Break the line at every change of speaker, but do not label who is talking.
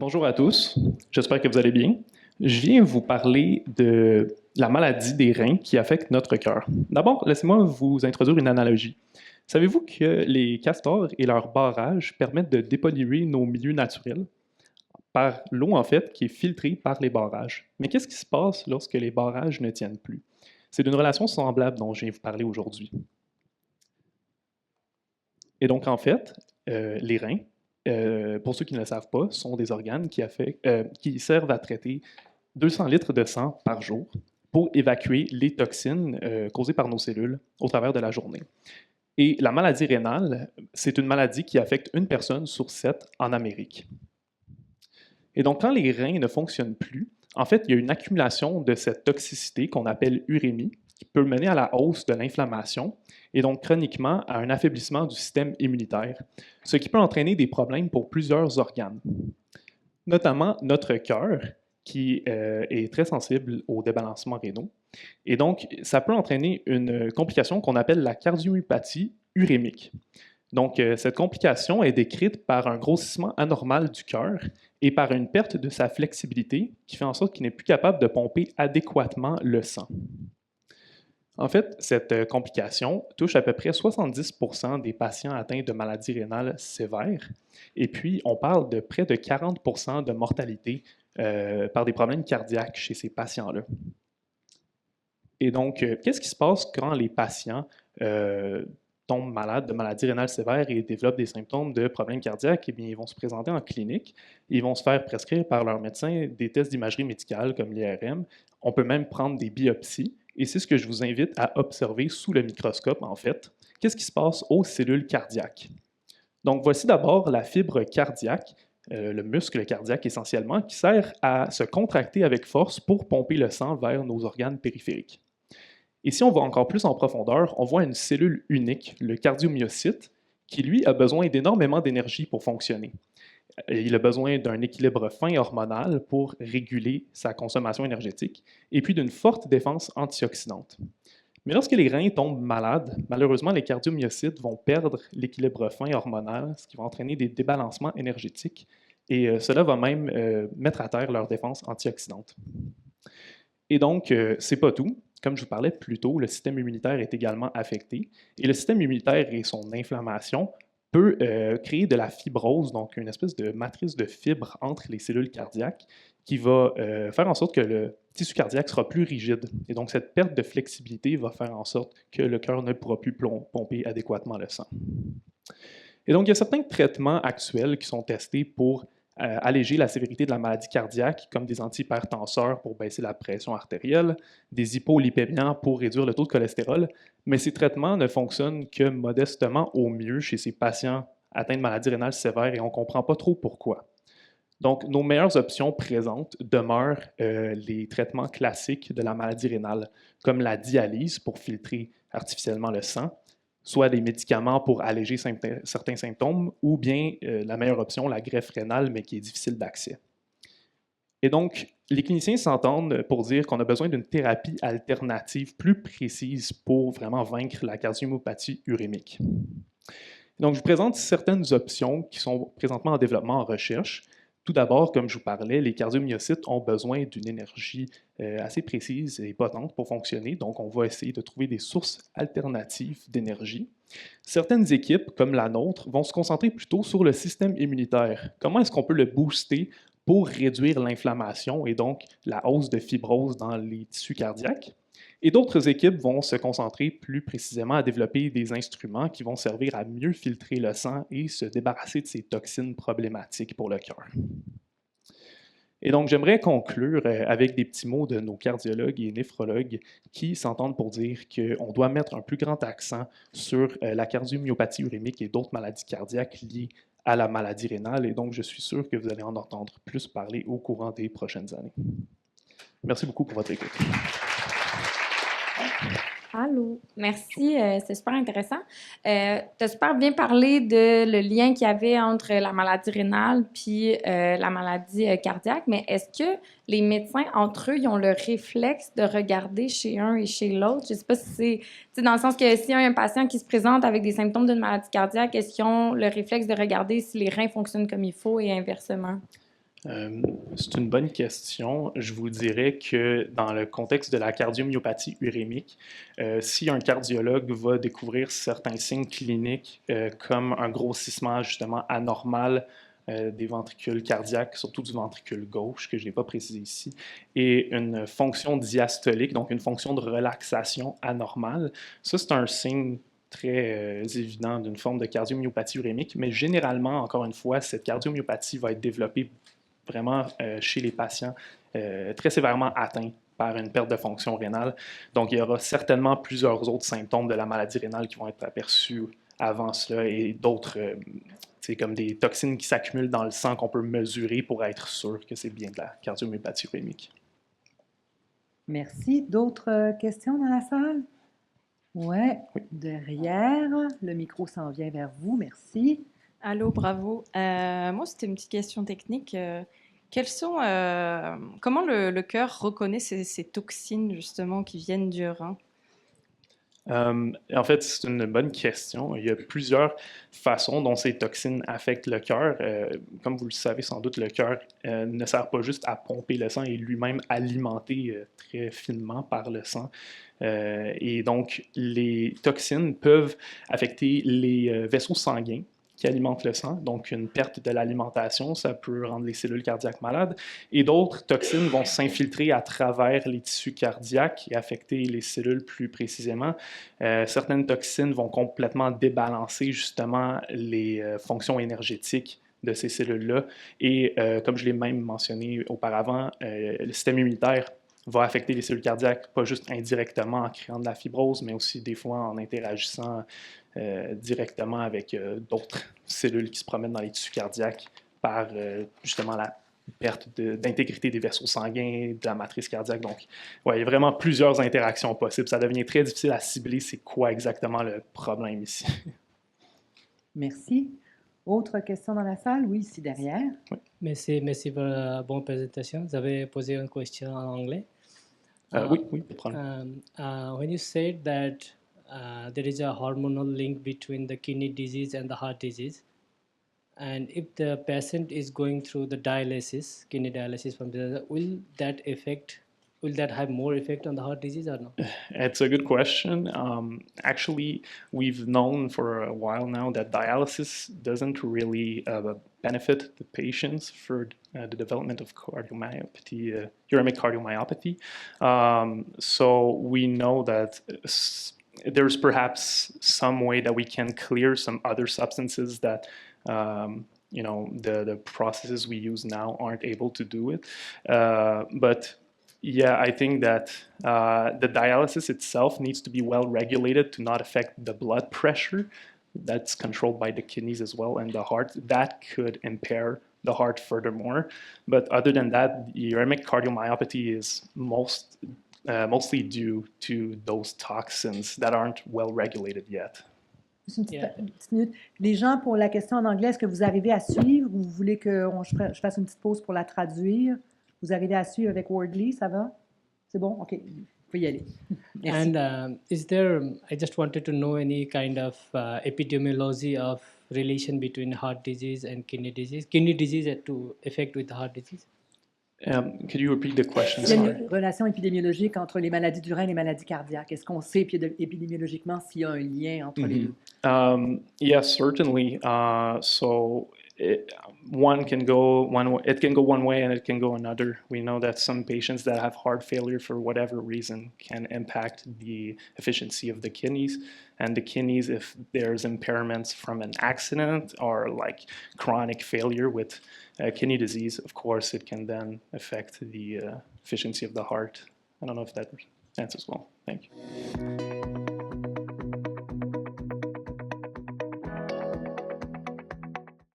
Bonjour à tous, j'espère que vous allez bien. Je viens vous parler de la maladie des reins qui affecte notre cœur. D'abord, laissez-moi vous introduire une analogie. Savez-vous que les castors et leurs barrages permettent de dépolluer nos milieux naturels par l'eau, en fait, qui est filtrée par les barrages? Mais qu'est-ce qui se passe lorsque les barrages ne tiennent plus? C'est d'une relation semblable dont je viens vous parler aujourd'hui. Et donc, en fait, les reins, pour ceux qui ne le savent pas, sont des organes qui servent à traiter 200 litres de sang par jour pour évacuer les toxines causées par nos cellules au travers de la journée. Et la maladie rénale, c'est une maladie qui affecte une personne sur 7 en Amérique. Et donc, quand les reins ne fonctionnent plus, en fait, il y a une accumulation de cette toxicité qu'on appelle urémie, qui peut mener à la hausse de l'inflammation et donc chroniquement à un affaiblissement du système immunitaire, ce qui peut entraîner des problèmes pour plusieurs organes, notamment notre cœur, qui est très sensible aux débalancements rénaux. Et donc, ça peut entraîner une complication qu'on appelle la cardiomyopathie urémique. Donc, cette complication est décrite par un grossissement anormal du cœur et par une perte de sa flexibilité qui fait en sorte qu'il n'est plus capable de pomper adéquatement le sang. En fait, cette complication touche à peu près 70% des patients atteints de maladies rénales sévères. Et puis, on parle de près de 40% de mortalité par des problèmes cardiaques chez ces patients-là. Et donc, qu'est-ce qui se passe quand les patients tombent malades de maladies rénales sévères et développent des symptômes de problèmes cardiaques? Eh bien, ils vont se présenter en clinique, ils vont se faire prescrire par leur médecin des tests d'imagerie médicale comme l'IRM. On peut même prendre des biopsies. Et c'est ce que je vous invite à observer sous le microscope, en fait. Qu'est-ce qui se passe aux cellules cardiaques? Donc, voici d'abord la fibre cardiaque, le muscle cardiaque essentiellement, qui sert à se contracter avec force pour pomper le sang vers nos organes périphériques. Et si on va encore plus en profondeur, on voit une cellule unique, le cardiomyocyte, qui lui a besoin d'énormément d'énergie pour fonctionner. Il a besoin d'un équilibre fin hormonal pour réguler sa consommation énergétique et puis d'une forte défense antioxydante. Mais lorsque les reins tombent malades, malheureusement, les cardiomyocytes vont perdre l'équilibre fin hormonal, ce qui va entraîner des débalancements énergétiques et cela va même mettre à terre leur défense antioxydante. Et donc, c'est pas tout. Comme je vous parlais plus tôt, le système immunitaire est également affecté et le système immunitaire et son inflammation peut créer de la fibrose, donc une espèce de matrice de fibres entre les cellules cardiaques qui va faire en sorte que le tissu cardiaque sera plus rigide. Et donc, cette perte de flexibilité va faire en sorte que le cœur ne pourra plus pomper adéquatement le sang. Et donc, il y a certains traitements actuels qui sont testés pour alléger la sévérité de la maladie cardiaque, comme des antihypertenseurs pour baisser la pression artérielle, des hypolipémiants pour réduire le taux de cholestérol, mais ces traitements ne fonctionnent que modestement au mieux chez ces patients atteints de maladies rénales sévères et on ne comprend pas trop pourquoi. Donc, nos meilleures options présentes demeurent les traitements classiques de la maladie rénale, comme la dialyse pour filtrer artificiellement le sang, soit des médicaments pour alléger certains symptômes, ou bien la meilleure option, la greffe rénale, mais qui est difficile d'accès. Et donc, les cliniciens s'entendent pour dire qu'on a besoin d'une thérapie alternative plus précise pour vraiment vaincre la cardiomyopathie urémique. Donc, je vous présente certaines options qui sont présentement en développement en recherche. Tout d'abord, comme je vous parlais, les cardiomyocytes ont besoin d'une énergie assez précise et potente pour fonctionner, donc on va essayer de trouver des sources alternatives d'énergie. Certaines équipes, comme la nôtre, vont se concentrer plutôt sur le système immunitaire. Comment est-ce qu'on peut le booster pour réduire l'inflammation et donc la hausse de fibrose dans les tissus cardiaques? Et d'autres équipes vont se concentrer plus précisément à développer des instruments qui vont servir à mieux filtrer le sang et se débarrasser de ces toxines problématiques pour le cœur. Et donc, j'aimerais conclure avec des petits mots de nos cardiologues et néphrologues qui s'entendent pour dire qu'on doit mettre un plus grand accent sur la cardiomyopathie urémique et d'autres maladies cardiaques liées à la maladie rénale. Et donc, je suis sûr que vous allez en entendre plus parler au courant des prochaines années. Merci beaucoup pour votre écoute.
Allô, merci, c'est super intéressant. Tu as super bien parlé de le lien qu'il y avait entre la maladie rénale puis la maladie cardiaque, mais est-ce que les médecins, entre eux, ils ont le réflexe de regarder chez un et chez l'autre? Je ne sais pas si c'est dans le sens que s'il y a un patient qui se présente avec des symptômes d'une maladie cardiaque, est-ce qu'ils ont le réflexe de regarder si les reins fonctionnent comme il faut et inversement?
C'est une bonne question. Je vous dirais que dans le contexte de la cardiomyopathie urémique, si un cardiologue va découvrir certains signes cliniques comme un grossissement justement anormal des ventricules cardiaques, surtout du ventricule gauche, que je n'ai pas précisé ici, et une fonction diastolique, donc une fonction de relaxation anormale, ça c'est un signe très évident d'une forme de cardiomyopathie urémique, mais généralement, encore une fois, cette cardiomyopathie va être développée vraiment chez les patients très sévèrement atteints par une perte de fonction rénale. Donc, il y aura certainement plusieurs autres symptômes de la maladie rénale qui vont être aperçus avant cela et d'autres, comme des toxines qui s'accumulent dans le sang qu'on peut mesurer pour être sûr que c'est bien de la cardiomyopathie urémique.
Merci. D'autres questions dans la salle? Ouais,
Oui.
derrière. Le micro s'en vient vers vous. Merci.
Allô, bravo. Moi, c'était une petite question technique. Comment le cœur reconnaît ces toxines, justement, qui viennent du rein?
En fait, c'est une bonne question. Il y a plusieurs façons dont ces toxines affectent le cœur. Comme vous le savez sans doute, le cœur ne sert pas juste à pomper le sang, il est lui-même alimenté très finement par le sang. Et donc, les toxines peuvent affecter les vaisseaux sanguins qui alimentent le sang. Donc, une perte de l'alimentation, ça peut rendre les cellules cardiaques malades. Et d'autres toxines vont s'infiltrer à travers les tissus cardiaques et affecter les cellules plus précisément. Certaines toxines vont complètement débalancer justement les fonctions énergétiques de ces cellules-là. Et comme je l'ai même mentionné auparavant, le système immunitaire va affecter les cellules cardiaques, pas juste indirectement en créant de la fibrose, mais aussi des fois en interagissant directement avec d'autres cellules qui se promènent dans les tissus cardiaques par justement la perte d'intégrité des vaisseaux sanguins, de la matrice cardiaque. Donc, ouais, il y a vraiment plusieurs interactions possibles. Ça devient très difficile à cibler c'est quoi exactement le problème ici.
Merci. Autre question dans la salle? Oui, ici derrière.
Oui.
Merci pour la bonne présentation. Vous avez posé une question en anglais.
Oui, pas de problème.
When you said that there is a hormonal link between the kidney disease and the heart disease, and if the patient is going through the dialysis, kidney dialysis from the, will that have more effect on the heart disease or no?
It's a good question. Actually, we've known for a while now that dialysis doesn't really benefit the patients for the development of cardiomyopathy, uremic cardiomyopathy. So we know that there's perhaps some way that we can clear some other substances that the processes we use now aren't able to do it. But yeah, I think that the dialysis itself needs to be well regulated to not affect the blood pressure that's controlled by the kidneys as well and the heart. That could impair the heart furthermore. But other than that, uremic cardiomyopathy is mostly due to those toxins that aren't well regulated yet.
Juste une petite minute. Les gens, pour la question en anglais, est-ce que vous arrivez à suivre ou vous voulez que je fasse une petite pause pour la traduire? Vous arrivez à suivre avec Wordly, ça va? C'est bon? OK, il faut y aller. Merci.
And is there, I just wanted to know any kind of epidemiology of relation between heart disease and kidney disease to affect with heart disease?
Could you repeat the question?
Il y a une relation épidémiologique entre les maladies du rein et les maladies cardiaques. Est-ce qu'on sait épidémiologiquement s'il y a un lien entre les deux?
Yes, certainly. One can go one way, it can go one way and it can go another. We know that some patients that have heart failure for whatever reason can impact the efficiency of the kidneys. And the kidneys, if there's impairments from an accident or like chronic failure with kidney disease, of course, it can then affect the efficiency of the heart. I don't know if that answers well. Thank you.